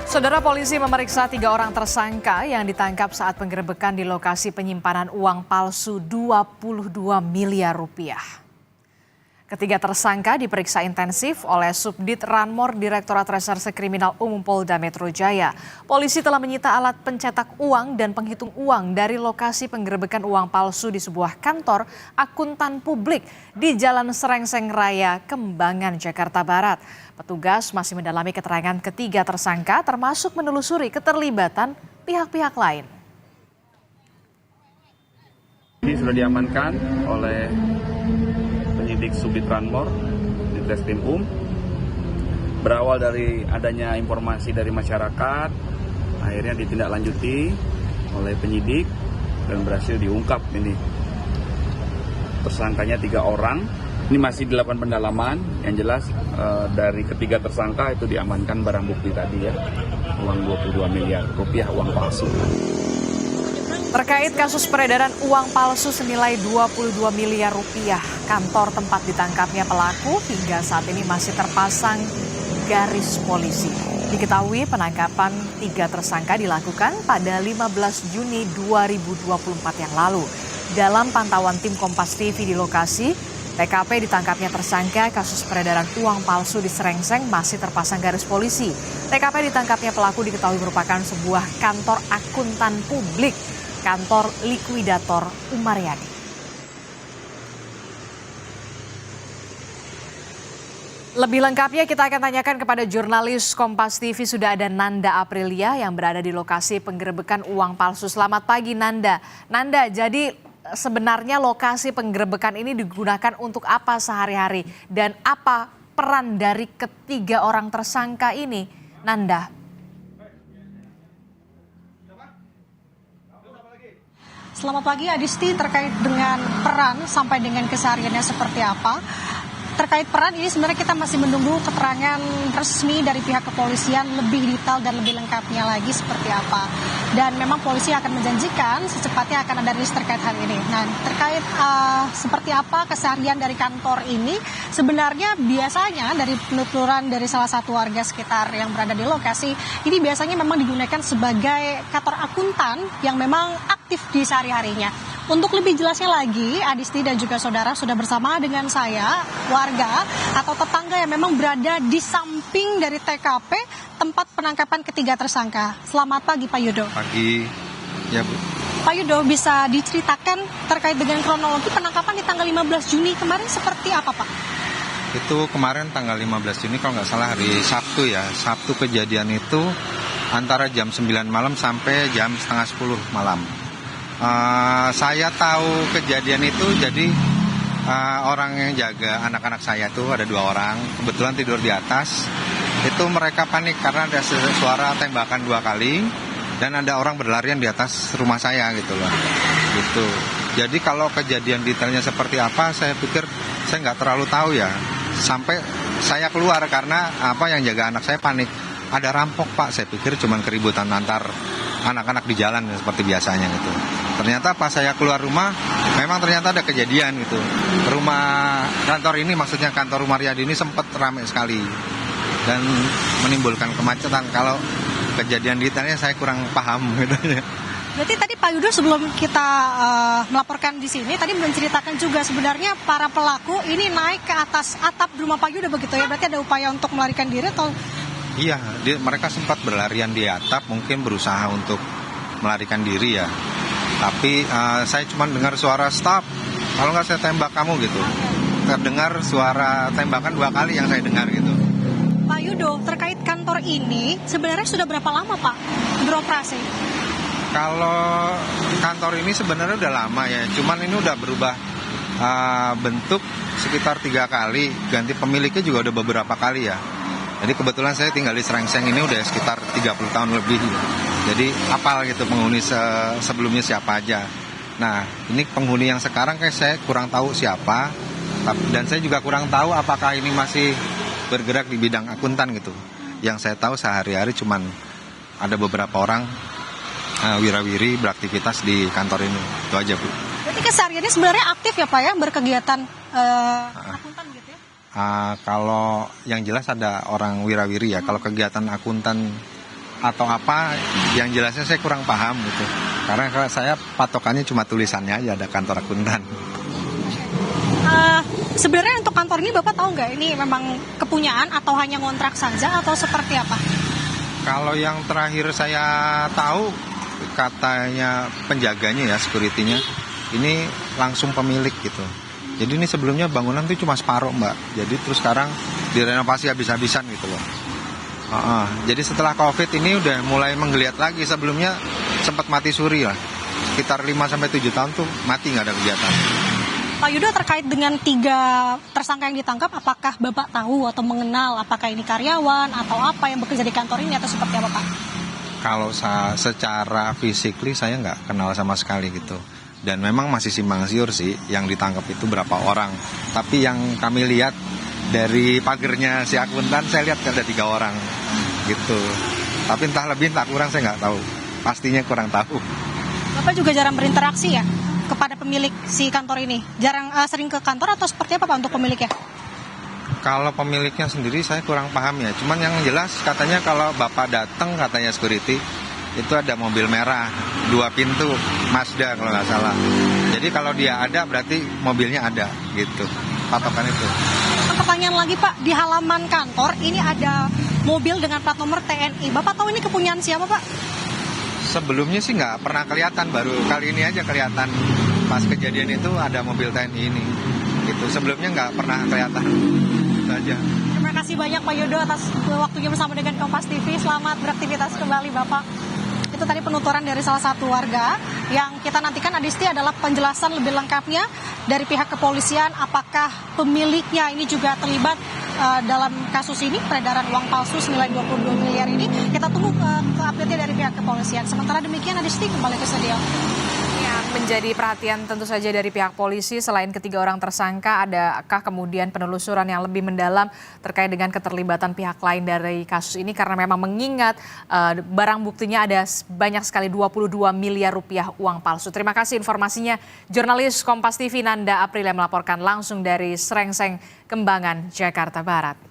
Saudara, polisi memeriksa 3 orang tersangka yang ditangkap saat penggerebekan di lokasi penyimpanan uang palsu 22 miliar rupiah. Ketiga tersangka diperiksa intensif oleh Subdit Ranmor Direktorat Reserse Kriminal Umum Polda Metro Jaya. Polisi telah menyita alat pencetak uang dan penghitung uang dari lokasi penggerebekan uang palsu di sebuah kantor akuntan publik di Jalan Serengseng Raya, Kembangan, Jakarta Barat. Petugas masih mendalami keterangan ketiga tersangka termasuk menelusuri keterlibatan pihak-pihak lain. Ini sudah diamankan oleh penyidik Subdit Ranmor di Treskrim berawal dari adanya informasi dari masyarakat, akhirnya ditindaklanjuti oleh penyidik dan berhasil diungkap ini. Tersangkanya 3 orang, ini masih dilakukan pendalaman. Yang jelas dari ketiga tersangka itu diamankan barang bukti tadi ya, uang 22 miliar rupiah uang palsu. Terkait kasus peredaran uang palsu senilai 22 miliar rupiah, kantor tempat ditangkapnya pelaku hingga saat ini masih terpasang garis polisi. Diketahui penangkapan 3 tersangka dilakukan pada 15 Juni 2024 yang lalu. Dalam pantauan tim Kompas TV di lokasi, TKP ditangkapnya tersangka kasus peredaran uang palsu di Serengseng masih terpasang garis polisi. TKP ditangkapnya pelaku diketahui merupakan sebuah kantor akuntan publik, kantor likuidator Umaryadi. Lebih lengkapnya kita akan tanyakan kepada jurnalis Kompas TV, sudah ada Nanda Aprilia yang berada di lokasi penggerebekan uang palsu. Selamat pagi Nanda. Nanda, jadi sebenarnya lokasi penggerebekan ini digunakan untuk apa sehari-hari dan apa peran dari ketiga orang tersangka ini, Nanda? Selamat pagi Adisti, terkait dengan peran sampai dengan kesehariannya seperti apa. Terkait peran ini sebenarnya kita masih menunggu keterangan resmi dari pihak kepolisian lebih detail dan lebih lengkapnya lagi seperti apa. Dan memang polisi akan menjanjikan secepatnya akan ada rilis terkait hal ini. Nah, terkait seperti apa keseharian dari kantor ini, sebenarnya biasanya dari penuturan dari salah satu warga sekitar yang berada di lokasi, ini biasanya memang digunakan sebagai kantor akuntan yang memang aktif di sehari-harinya. Untuk lebih jelasnya lagi, Adisti dan juga saudara sudah bersama dengan saya, warga atau tetangga yang memang berada di samping dari TKP tempat penangkapan ketiga tersangka. Selamat pagi Pak Yudo. Pagi, ya Bu. Pak Yudo, bisa diceritakan terkait dengan kronologi penangkapan di tanggal 15 Juni kemarin seperti apa Pak? Itu kemarin tanggal 15 Juni kalau nggak salah hari Sabtu ya. Sabtu kejadian itu antara jam 9 malam sampai jam setengah 10 malam. Saya tahu kejadian itu jadi orang yang jaga anak-anak saya tuh ada 2 orang, kebetulan tidur di atas. Itu mereka panik karena ada suara tembakan 2 kali dan ada orang berlarian di atas rumah saya gitu loh. Gitu. Jadi kalau kejadian detailnya seperti apa, saya pikir saya nggak terlalu tahu ya. Sampai saya keluar karena yang jaga anak saya panik. Ada rampok Pak, saya pikir cuma keributan antar anak-anak di jalan seperti biasanya gitu. Ternyata pas saya keluar rumah, memang ternyata ada kejadian gitu. Rumah kantor ini, maksudnya kantor Umaryadi ini sempat ramai sekali dan menimbulkan kemacetan. Kalau kejadian detailnya saya kurang paham gitu ya. Berarti tadi Pak Yudo sebelum kita melaporkan di sini, tadi menceritakan juga sebenarnya para pelaku ini naik ke atas atap rumah Pak Yudo begitu ya? Berarti ada upaya untuk melarikan diri atau? Iya, mereka sempat berlarian di atap, mungkin berusaha untuk melarikan diri ya. Tapi saya cuma dengar suara stop, kalau nggak saya tembak kamu gitu. Terdengar suara tembakan 2 kali yang saya dengar gitu. Pak Yudo, terkait kantor ini sebenarnya sudah berapa lama Pak beroperasi? Kalau kantor ini sebenarnya udah lama ya, cuman ini udah berubah bentuk sekitar 3 kali, ganti pemiliknya juga udah beberapa kali ya. Jadi kebetulan saya tinggal di Serengseng ini udah sekitar 30 tahun lebih. Jadi apal gitu penghuni sebelumnya siapa aja. Nah ini penghuni yang sekarang kayak saya kurang tahu siapa. Dan saya juga kurang tahu apakah ini masih bergerak di bidang akuntan gitu. Yang saya tahu sehari-hari cuman ada beberapa orang wirawiri beraktivitas di kantor ini. Itu aja Bu. Berarti kesehariannya sebenarnya aktif ya Pak ya, berkegiatan akuntan gitu ya? Kalau yang jelas ada orang wirawiri ya. Kalau kegiatan akuntan atau apa, yang jelasnya saya kurang paham gitu. Karena kalau saya patokannya cuma tulisannya aja ada kantor akuntan. Sebenarnya untuk kantor ini Bapak tahu nggak ini memang kepunyaan atau hanya ngontrak saja atau seperti apa? Kalau yang terakhir saya tahu katanya penjaganya ya, security-nya ini langsung pemilik gitu. Jadi ini sebelumnya bangunan itu cuma separuh Mbak. Jadi terus sekarang direnovasi habis-habisan gitu loh. Jadi setelah COVID ini udah mulai menggeliat lagi. Sebelumnya sempat mati suri lah. Sekitar 5-7 tahun tuh mati nggak ada kegiatan. Pak Yudo, terkait dengan 3 tersangka yang ditangkap, apakah Bapak tahu atau mengenal apakah ini karyawan atau apa yang bekerja di kantor ini atau seperti apa Pak? Kalau secara physically saya nggak kenal sama sekali gitu. Dan memang masih simpang siur sih yang ditangkap itu berapa orang. Tapi yang kami lihat dari pagernya si akuntan, saya lihat ada 3 orang gitu. Tapi entah lebih entah kurang saya nggak tahu. Pastinya kurang tahu. Bapak juga jarang berinteraksi ya kepada pemilik si kantor ini? Jarang sering ke kantor atau seperti apa Pak untuk pemiliknya? Kalau pemiliknya sendiri saya kurang paham ya. Cuman yang jelas katanya kalau Bapak datang katanya security itu ada mobil merah 2 pintu Mazda kalau nggak salah. Jadi kalau dia ada berarti mobilnya ada gitu. Patokan itu. Pertanyaan lagi Pak, di halaman kantor ini ada mobil dengan plat nomor TNI. Bapak tahu ini kepunyaan siapa Pak? Sebelumnya sih nggak pernah kelihatan, baru kali ini aja kelihatan pas kejadian itu ada mobil TNI ini. Gitu. Sebelumnya nggak pernah kelihatan. Itu aja. Terima kasih banyak Pak Yudo atas waktunya bersama dengan Kompas TV. Selamat beraktivitas kembali Bapak. Itu tadi penuturan dari salah satu warga. Yang kita nantikan Adisti adalah penjelasan lebih lengkapnya dari pihak kepolisian apakah pemiliknya ini juga terlibat dalam kasus ini, peredaran uang palsu senilai 22 miliar ini. Kita tunggu ke update-nya dari pihak kepolisian. Sementara demikian Adisti kembali ke studio. Yang menjadi perhatian tentu saja dari pihak polisi, selain ketiga orang tersangka, adakah kemudian penelusuran yang lebih mendalam terkait dengan keterlibatan pihak lain dari kasus ini, karena memang mengingat barang buktinya ada banyak sekali 22 miliar rupiah uang palsu. Terima kasih informasinya, jurnalis Kompas TV Nanda Aprilia melaporkan langsung dari Srengseng, Kembangan, Jakarta Barat.